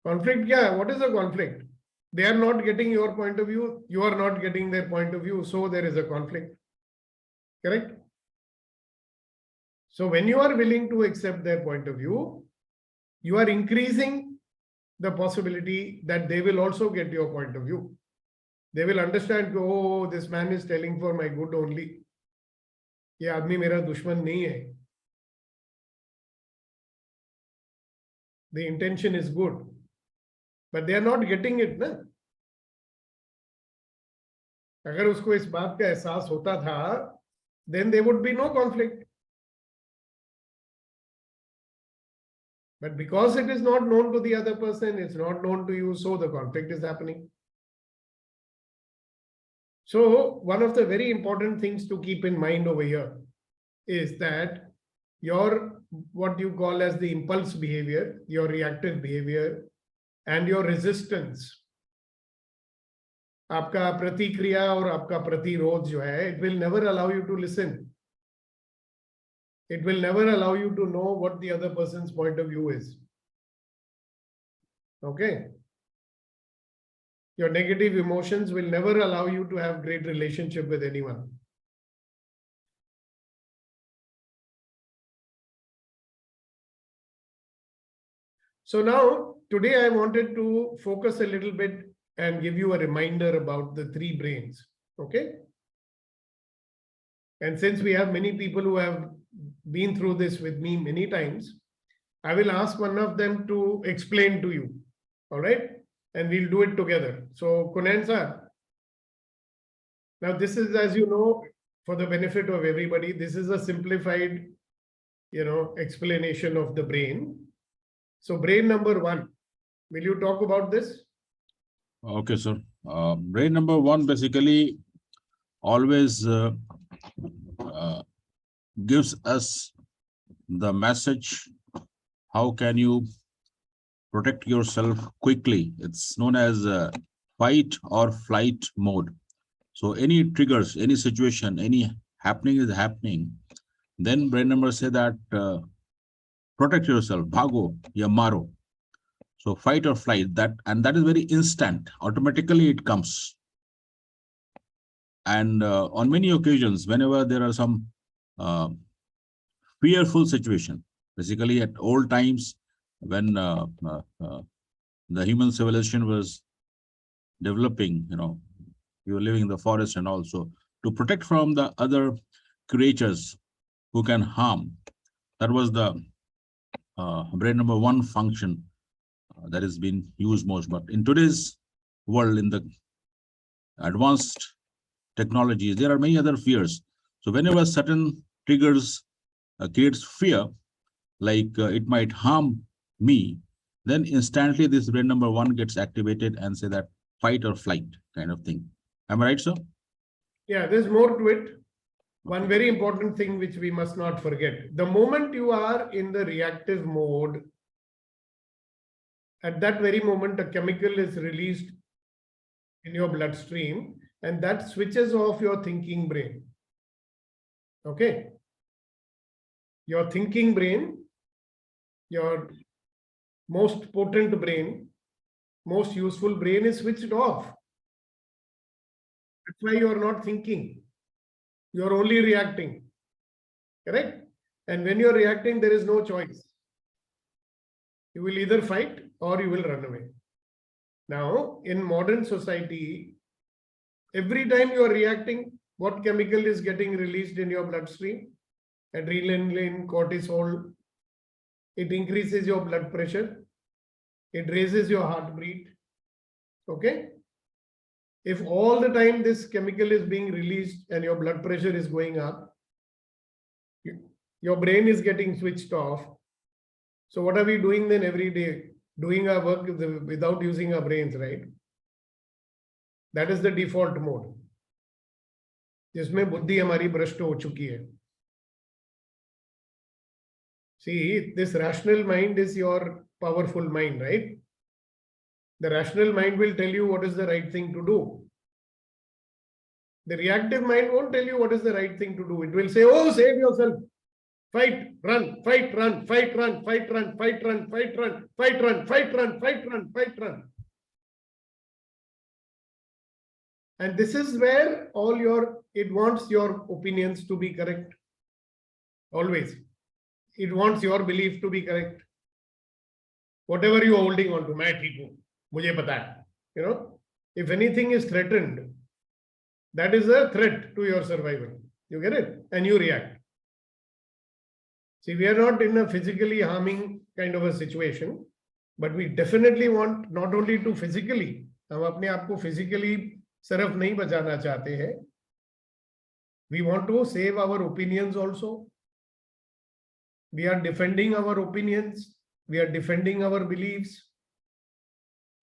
Conflict, yeah, what is a conflict? They are not getting your point of view, you are not getting their point of view, so there is a conflict. Correct? So when you are willing to accept their point of view, you are increasing the possibility that they will also get your point of view. They will understand, oh, this man is telling for my good only. ये आदमी मेरा दुश्मन नहीं है. The intention is good, but they are not getting it, ना? अगर उसको इस बात का एहसास होता था, then there would be no conflict. But because it is not known to the other person, it's not known to you, so the conflict is happening. So one of the very important things to keep in mind over here is that your, what you call as the impulse behavior, your reactive behavior, and your resistance, आपका प्रतिक्रिया और आपका प्रतिरोध जो है, it will never allow you to listen. It will never allow you to know what the other person's point of view is. Okay? Your negative emotions will never allow you to have great relationship with anyone. So now, today I wanted to focus a little bit and give you a reminder about the three brains. Okay? And since we have many people who have been through this with me many times, I will ask one of them to explain to you. All right? And we'll do it together. So, Kunan sir, Now, this is, as you know, for the benefit of everybody, this is a simplified, explanation of the brain. So brain number 1, will you talk about this? Okay, sir. Brain number 1 basically always gives us the message, how can you protect yourself quickly? It's known as fight or flight mode. So any triggers, any situation, any happening is happening, then brain number say that protect yourself, bhago ya maro. So fight or flight, that is very instant, automatically it comes. And on many occasions, whenever there are some fearful situation, basically at old times when the human civilization was developing, you were living in the forest, and also to protect from the other creatures who can harm. That was the brain number 1 function that has been used most. But in today's world, in the advanced technologies, there are many other fears. So whenever certain triggers creates fear, like it might harm me, then instantly this brain number 1 gets activated and say that fight or flight kind of thing. Am I right, sir? Yeah, there's more to it. One very important thing which we must not forget. The moment you are in the reactive mode, at that very moment, a chemical is released in your bloodstream, and that switches off your thinking brain. Okay? Your thinking brain, your most potent brain, most useful brain is switched off. That's why you are not thinking. You are only reacting. Correct? And when you are reacting, there is no choice. You will either fight or you will run away. Now, in modern society, every time you are reacting, what chemical is getting released in your bloodstream? Adrenaline, cortisol. It increases your blood pressure. It raises your heartbeat. Okay? If all the time this chemical is being released and your blood pressure is going up, your brain is getting switched off. So what are we doing then every day? Doing our work without using our brains, right? That is the default mode. जिसमें बुद्धि हमारी भ्रष्ट हो चुकी है. See, this rational mind is your powerful mind, right? The rational mind will tell you what is the right thing to do. The reactive mind won't tell you what is the right thing to do. It will say, oh, save yourself. Fight, run, fight, run, fight, run, fight, run, fight, run, fight, run, fight, run, fight, run, fight, run, fight, run. And this is where it wants your opinions to be correct. Always. It wants your belief to be correct. Whatever you are holding on to, मैं ठीक हूँ, मुझे पता है. If anything is threatened, that is a threat to your survival. You get it? And you react. See, we are not in a physically harming kind of a situation, but we definitely want not only to physically, हम अपने आप को physically सिर्फ नहीं बचाना चाहते हैं. We want to save our opinions also. We are defending our opinions. We are defending our beliefs.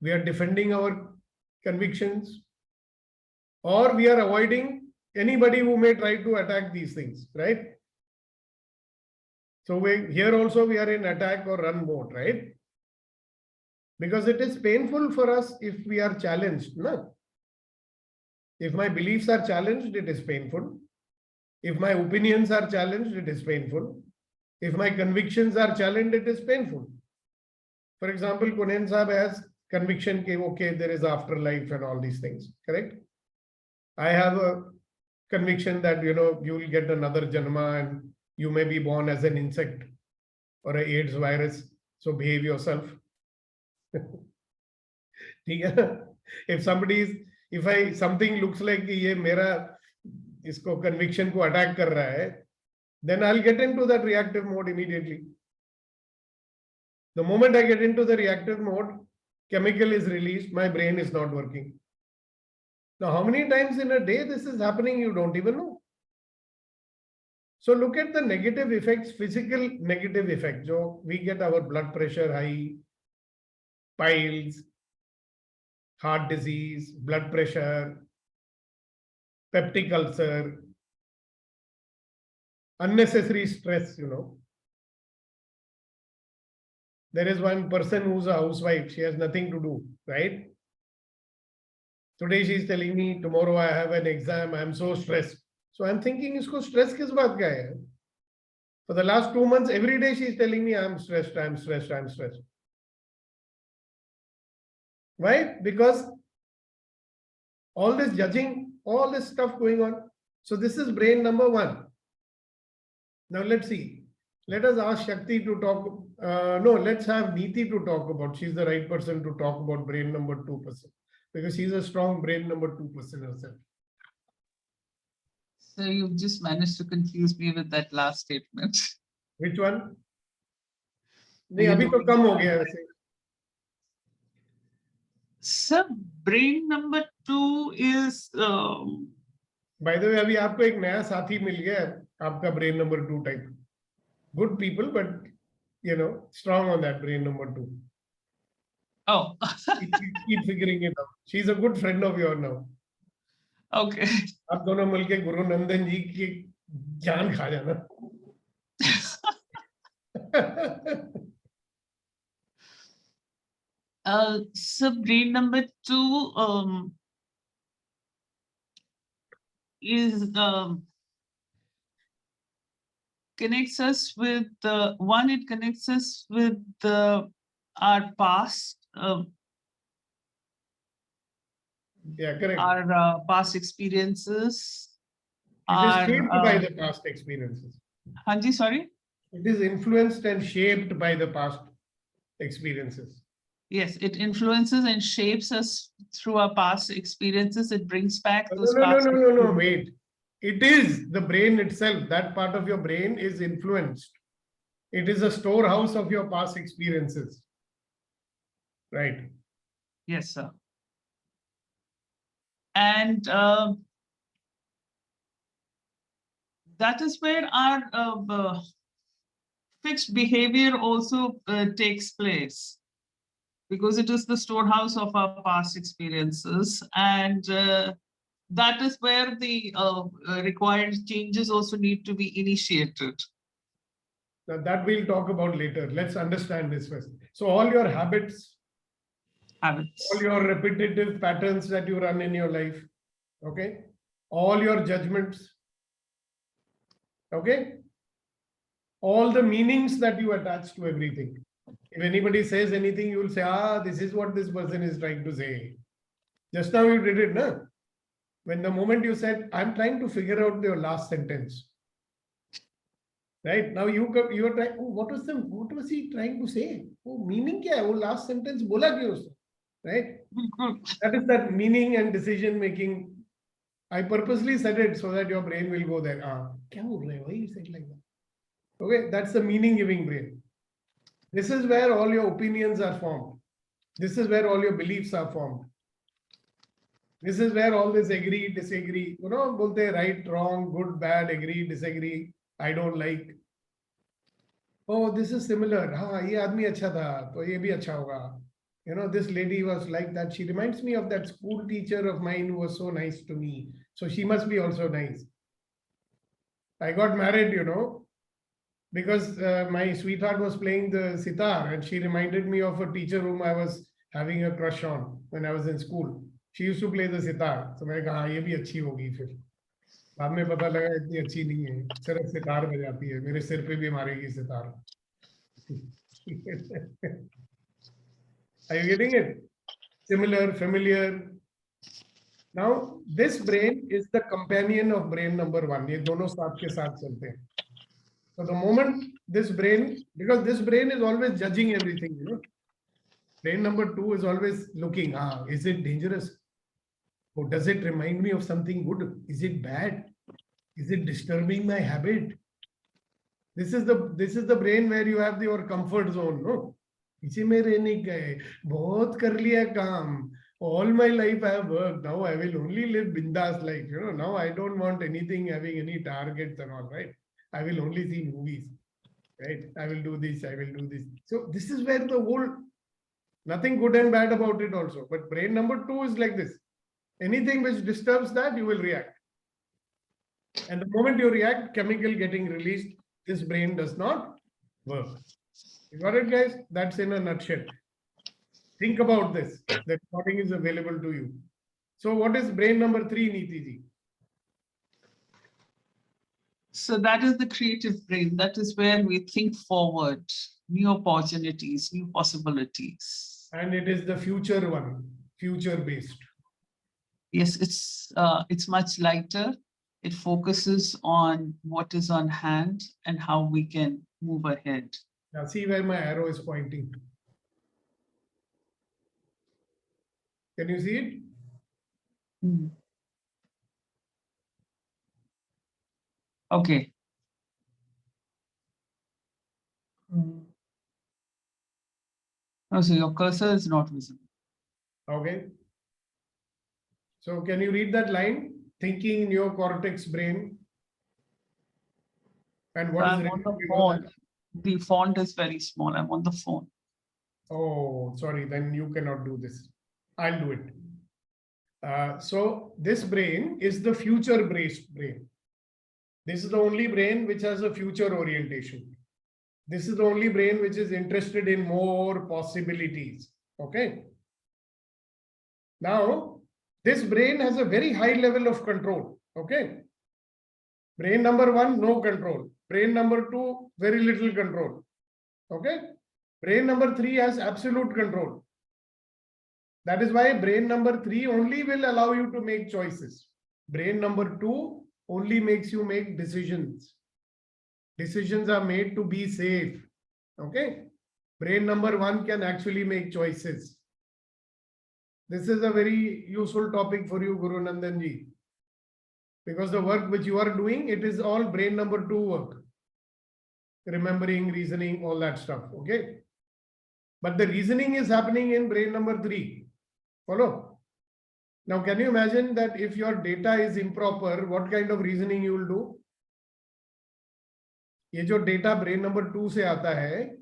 We are defending our convictions. Or we are avoiding anybody who may try to attack these things, right? So here also we are in attack or run mode, right? Because it is painful for us if we are challenged. No? If my beliefs are challenged, it is painful. If my opinions are challenged, it is painful. If my convictions are challenged, it is painful. For example, Kunen Saab has conviction that, okay, there is afterlife and all these things, correct? I have a conviction that, you will get another janma and you may be born as an insect or an AIDS virus. So behave yourself. If something looks like ये मेरा इसको conviction को attack कर रहा है, then I'll get into that reactive mode immediately. The moment I get into the reactive mode, chemical is released, my brain is not working. Now, how many times in a day this is happening, you don't even know. So look at the negative effects, physical negative effects. So we get our blood pressure high, piles, heart disease, blood pressure, peptic ulcer, unnecessary stress, There is one person who's a housewife, she has nothing to do, right? Today she's telling me, tomorrow I have an exam, I'm so stressed. So I'm thinking, isko stress kis baat ka hai? For the last 2 months, every day she's telling me, I'm stressed, I'm stressed, I'm stressed. Why? Because all this judging, all this stuff going on. So this is brain number 1. Now let's see. Let us ask Shakti to talk. No, let's have Neeti to talk about. She's the right person to talk about brain number 2%. Because she's a strong brain number 2% herself. So you've just managed to confuse me with that last statement. Which one? नहीं अभी तो कम हो गया वैसे. So brain number 2 is By the way, अभी आपको एक नया साथी मिल गया है, आपका brain number 2 type. Good people, but strong on that brain number 2. oh Keep figuring it out. She's a good friend of yours now. okay. आप दोनों मिलके गुरु नंदन जी की जान खा जाना. So brain number 2 is connects us with one. It connects us with our past, Yeah, correct. our past experiences. It is shaped by the past experiences. Hanji, sorry. It is influenced and shaped by the past experiences. Yes, it influences and shapes us through our past experiences. It brings back those No, past. wait. It is the brain itself. That part of your brain is influenced. It is a storehouse of your past experiences. Right. Yes, sir. And that is where our fixed behavior also takes place, because it is the storehouse of our past experiences, and that is where the required changes also need to be initiated. Now that we'll talk about later. Let's understand this first. So all your habits, all your repetitive patterns that you run in your life, okay? All your judgments, okay? All the meanings that you attach to everything. If anybody says anything, you will say, this is what this person is trying to say. Just now you did it, no? When the moment you said, I'm trying to figure out your last sentence. Right? Now you are trying, what was he trying to say? Meaning kya hai? Last sentence bola kyun usne? Right? That is that meaning and decision making. I purposely said it so that your brain will go there. Kya bol rahe? Why you said like that? Okay, that's the meaning giving brain. This is where all your opinions are formed. This is where all your beliefs are formed. This is where all this agree, disagree, bolte right, wrong, good, bad, agree, disagree, I don't like. Oh, this is similar. Ye aadmi acha tha, to ye bhi acha hoga. This lady was like that. She reminds me of that school teacher of mine who was so nice to me. So she must be also nice. I got married, because my sweetheart was playing the sitar, and she reminded me of a teacher whom I was having a crush on when I was in school. She used to play the sitar. So I thought, ये भी अच्छी होगी फिर. बाद में पता लगा इतनी अच्छी नहीं है. सिर्फ सितार बजाती है. मेरे सिर पे भी मारेगी sitar. Are you getting it? Similar, familiar. Now, this brain is the companion of brain number 1. ये दोनों साथ के साथ चलते हैं. So the moment this brain, because this brain is always judging everything, Brain number 2 is always looking, is it dangerous? Or does it remind me of something good? Is it bad? Is it disturbing my habit? This is the brain where you have your comfort zone, no? इसी में रहने गए, बहुत कर लिया काम, all my life I have worked. Now I will only live bindas life. Now I don't want anything having any targets and all, right? I will only see movies, right? I will do this, I will do this. So this is where the whole, nothing good and bad about it also. But brain number 2 is like this. Anything which disturbs that, you will react. And the moment you react, chemical getting released, this brain does not work. You got it, guys? That's in a nutshell. Think about this. The recording is available to you. So what is brain number 3, Neeti ji? So that is the creative brain. That is where we think forward, new opportunities, new possibilities. And it is the future one, future based. Yes, it's much lighter. It focuses on what is on hand and how we can move ahead. Now see where my arrow is pointing. Can you see it? Okay. Oh, so your cursor is not visible. Okay. So can you read that line? Thinking neocortex brain. And what is I'm on the phone. The font is very small. I'm on the phone. Oh, sorry. Then you cannot do this. I'll do it. So this brain is the future-based brain. This is the only brain which has a future orientation. This is the only brain which is interested in more possibilities. Okay. Now, this brain has a very high level of control. Okay. Brain number 1, no control. Brain number 2, very little control. Okay. Brain number 3 has absolute control. That is why brain number 3 only will allow you to make choices. Brain number 2 only makes you make decisions. Decisions are made to be safe. Okay. Brain number 1 can actually make choices. This is a very useful topic for you, Guru Nandan ji. Because the work which you are doing, it is all brain number 2 work. Remembering, reasoning, all that stuff. Okay. But the reasoning is happening in brain number 3. Follow? Now, can you imagine that if your data is improper, what kind of reasoning you will do? ये जो data brain number 2 से आता है,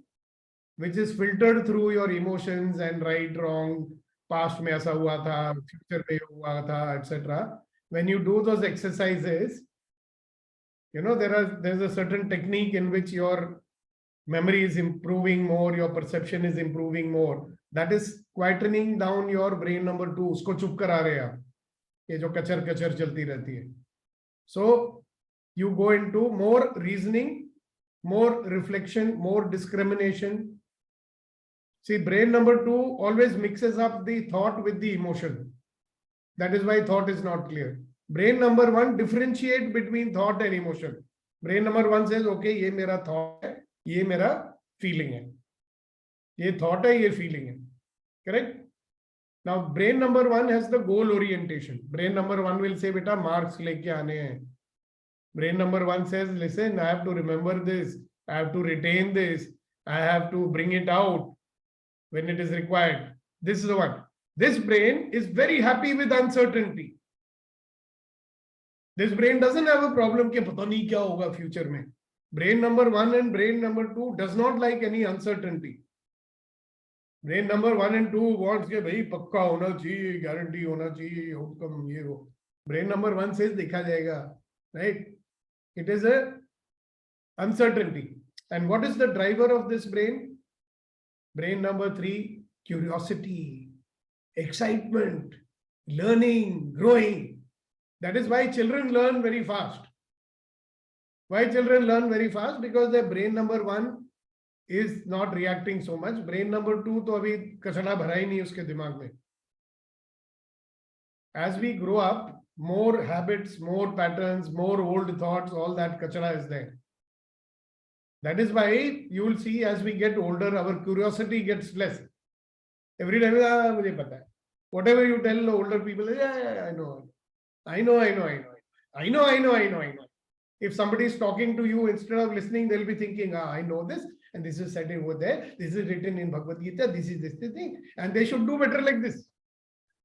which is filtered through your emotions and right, wrong, past में ऐसा हुआ था, future में हुआ था, etc. When you do those exercises, there's a certain technique in which your memory is improving more, your perception is improving more. That is quietening down your brain number 2. उसको चुप करा रहे आप. ये जो कचर कचर चलती रहती है. So you go into more reasoning, more reflection, more discrimination. See, brain number 2 always mixes up the thought with the emotion. That is why thought is not clear. Brain number 1 differentiate between thought and emotion. Brain number 1 says, okay, ये मेरा thought है, ये मेरा feeling है. ये thought है, ये feeling है. Correct? Now, brain number 1 has the goal orientation. Brain number 1 will say, beta, marks leke aane hain. Brain number 1 says, listen, I have to remember this. I have to retain this. I have to bring it out when it is required. This is the one. This brain is very happy with uncertainty. This brain doesn't have a problem कि पता नहीं क्या होगा future में. Brain number 1 and brain number 2 does not like any uncertainty. Brain number 1 and 2 wants के भाई पक्का होना चाहिए, guarantee होना चाहिए, outcome ये वो. Brain number 1 says देखा जाएगा, right? It is a uncertainty. And what is the driver of this brain? Brain number 3, curiosity, excitement, learning, growing. That is why children learn very fast. Why children learn very fast? Because their brain number 1 is not reacting so much. Brain number 2 तो अभी कचड़ा भरा ही नहीं उसके दिमाग में. As we grow up, more habits, more patterns, more old thoughts, all that kachara is there. That is why you will see as we get older, our curiosity gets less. Every time, मुझे पता है. Whatever you tell the older people, yeah, I know. If somebody is talking to you, instead of listening, they'll be thinking, I know this, and this is said over there, this is written in Bhagavad Gita, this is this thing, and they should do better like this.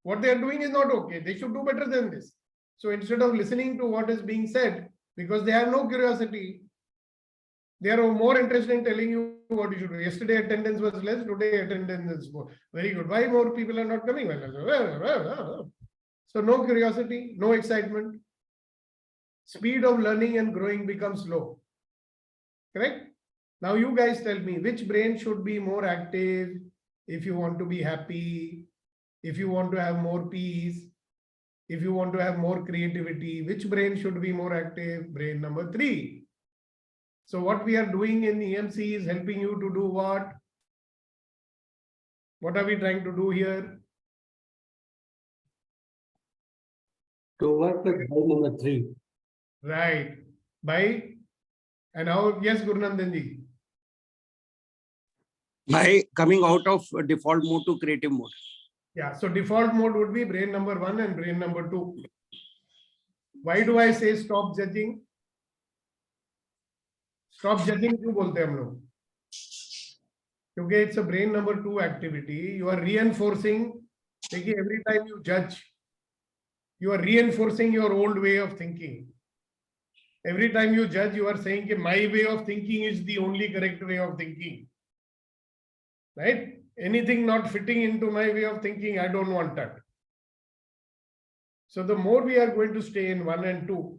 What they are doing is not okay. They should do better than this. So instead of listening to what is being said, because they have no curiosity, they are more interested in telling you what you should do. Yesterday attendance was less, today attendance is more. Very good. Why more people are not coming? So no curiosity, no excitement. Speed of learning and growing becomes low. Correct? Now you guys tell me which brain should be more active if you want to be happy, if you want to have more peace, if you want to have more creativity, which brain should be more active? Brain number 3. So what we are doing in EMC is helping you to do what? What are we trying to do here? To work with brain number 3. Right. By, and now, yes, Gurunandan ji. By coming out of default mode to creative mode. Yeah, so default mode would be brain number 1 and brain number 2. Why do I say stop judging? Stop judging क्यों बोलते हैं हम लोग? क्योंकि it's a brain number 2 activity. You are reinforcing. देखिए, every time you judge, you are reinforcing your old way of thinking. Every time you judge, you are saying that my way of thinking is the only correct way of thinking. Right? Anything not fitting into my way of thinking, I don't want that. So the more we are going to stay in 1 and 2,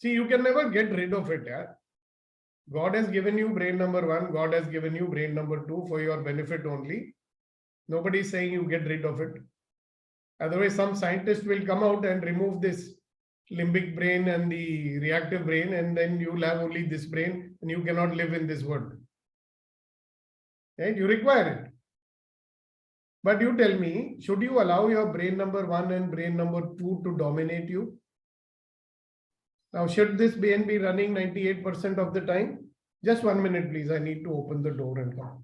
see, you can never get rid of it. Yeah? God has given you brain number 1, God has given you brain number 2 for your benefit only. Nobody is saying you get rid of it. Otherwise, some scientist will come out and remove this limbic brain and the reactive brain, and then you will have only this brain and you cannot live in this world. Right? You require it. But you tell me, should you allow your brain number 1 and brain number 2 to dominate you? Now, should this brain be running 98% of the time? Just 1 minute, please. I need to open the door and come.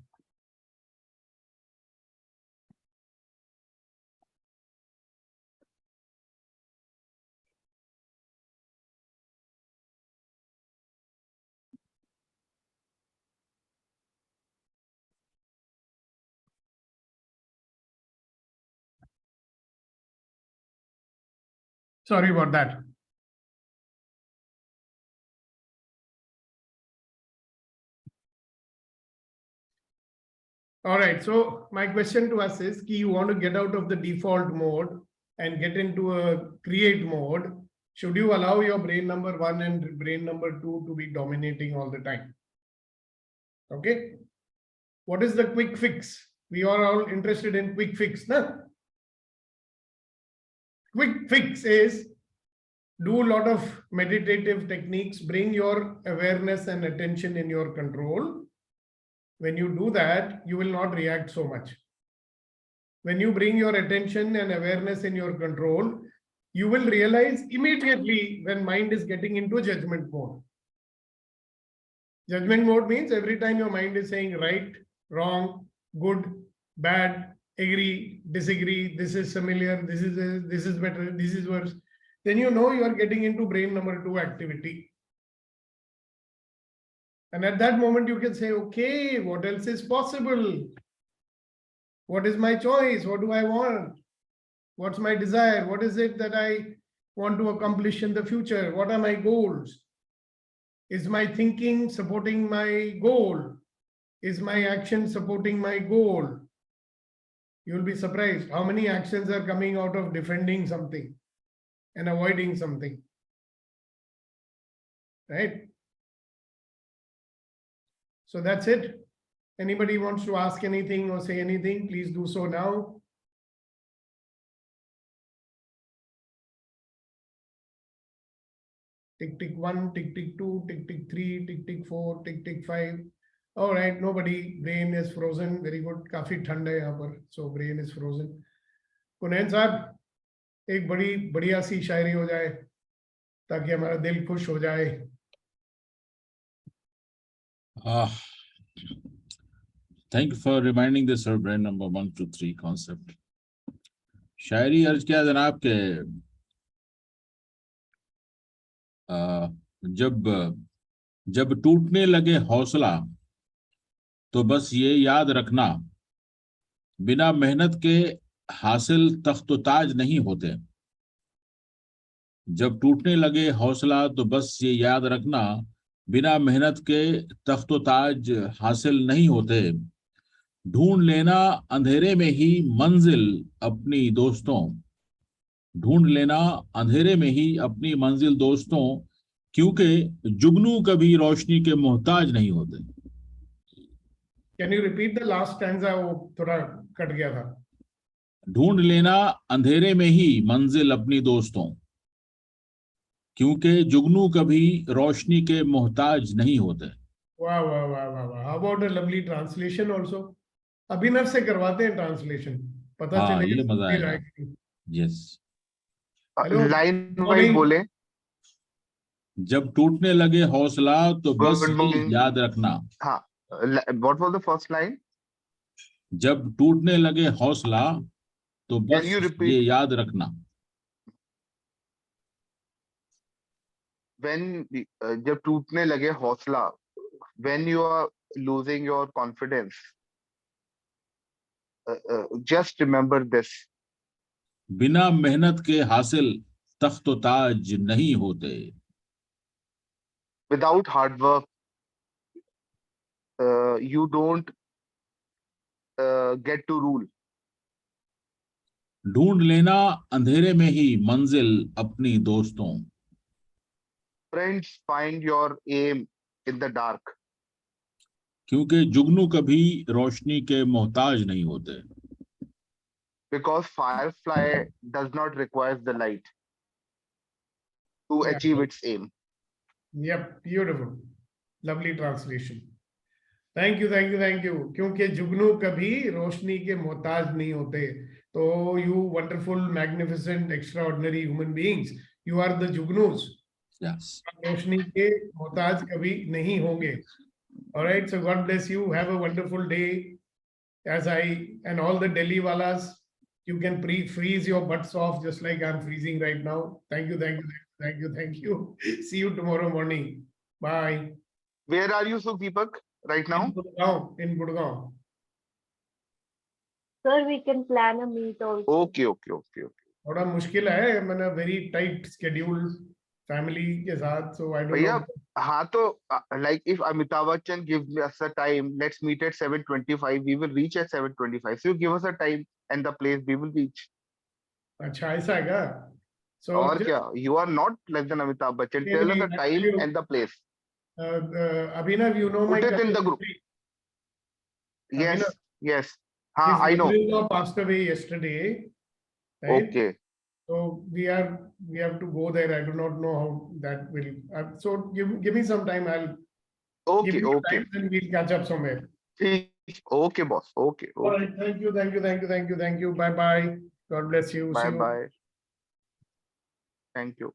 Sorry about that. All right. So my question to us is, you want to get out of the default mode and get into a create mode. Should you allow your brain number 1 and brain number 2 to be dominating all the time? Okay. What is the quick fix? We are all interested in quick fix. No? Quick fix is do a lot of meditative techniques, bring your awareness and attention in your control. When you do that, you will not react so much. When you bring your attention and awareness in your control, you will realize immediately when mind is getting into judgment mode. Judgment mode means every time your mind is saying right, wrong, good, bad, agree, disagree, this is familiar, this is better, this is worse, then you know you are getting into brain number 2 activity. And at that moment, you can say, okay, what else is possible? What is my choice? What do I want? What's my desire? What is it that I want to accomplish in the future? What are my goals? Is my thinking supporting my goal? Is my action supporting my goal? You'll be surprised how many actions are coming out of defending something and avoiding something. Right? So that's it. Anybody wants to ask anything or say anything, please do so now. Tick, tick 1, tick, tick 2, tick, tick 3, tick, tick 4, tick, tick 5. All right, nobody. Brain is frozen. Very good. काफी ठंड है यहाँ पर. So brain is frozen. कुनैन साहब, एक बड़ी बढ़िया सी शायरी हो जाए ताकि हमारा दिल खुश हो जाए. Thank you for reminding this brain number 1, 2, 3 concept. शायरी अर्ज किया जनाब के जब टूटने लगे हौसला तो बस ये याद रखना बिना मेहनत के हासिल तख्त-ओ-ताज नहीं होते। जब टूटने लगे हौसला तो बस ये याद रखना, बिना मेहनत के तख्त-ओ-ताज हासिल नहीं होते। ढूंढ लेना अंधेरे में ही मंजिल अपनी दोस्तों, ढूंढ लेना अंधेरे में ही अपनी मंजिल दोस्तों, क्योंकि जुगनू कभी रोशनी के मोहताज नहीं होते। Can you repeat the last stanza? वो थोड़ा कट गया था। ढूंढ लेना अंधेरे में ही मंजिल अपनी दोस्तों, क्योंकि जुगनू कभी रोशनी के मोहताज नहीं होते। वाह वाह वाह वाह वाह, how about a lovely translation also? Abhinav से करवाते हैं ट्रांसलेशन, पता हाँ, चलेगा ये मजा फिर आएगा। आएगी। Yes. Hello, line good wise morning. बोले। जब टूटने लगे हौसला तो बस गुड ये मॉर्निंग। याद रखना, हाँ, what was the first line? जब टूटने लगे हौसला तो कैन बस यू ये रिपीट? याद रखना। व्हेन जब टूटने लगे हौसला, when you are losing your confidence, just remember this, बिना मेहनत के हासिल तख्त-ओ-ताज नहीं होते। Without hard work you don't get to rule. ढूंढ लेना अंधेरे में ही मंजिल अपनी दोस्तों, Friends, find your aim in the dark. क्योंकि जुगनू कभी रोशनी के मोहताज नहीं होते। Because firefly does not require the light to Yeah. achieve its aim. Yep, beautiful. Lovely translation. Thank you thank you thank you. क्योंकि जुगनू कभी रोशनी के मोहताज नहीं होते। तो you wonderful magnificent extraordinary human beings, you are the jugnus. Yes. रोशनी के मोहताज कभी नहीं होंगे। Alright, so God bless you, have a wonderful day. As I and all the Delhi walas, you can freeze your butts off just like I'm freezing right now. Thank you, thank you, thank you, thank you. See you tomorrow morning. Bye. Where are you, Sudeepak, right now? In Gurgaon. In Gurgaon. Sir, we can plan a meet also. Okay, okay, okay, okay. थोड़ा मुश्किल है, मैंने very tight schedule family के साथ, so I don't भैया, know. हाँ तो like if Amitabh Bachchan gives us a time, let's meet at 7:25. We will reach at 7:25. So you give us a time and the place, we will reach. अच्छा ऐसा है क्या? So और just, क्या? You are not less than Amitabh Bachchan. Tell us a time and the place. Abhinav, you know my Put it in the cousin. group. Yes, Abhinav, yes. his हाँ, I know. mother-in-law passed away yesterday, right? Okay. So we have to go there. I do not know how that will. So give me some time. I'll give Okay, you okay. time, and we'll catch up somewhere. Okay, boss. Okay, All okay. right. Thank you. Thank you. Thank you. Thank you. Thank you. Bye bye. God bless you. See Bye you. bye. Thank you.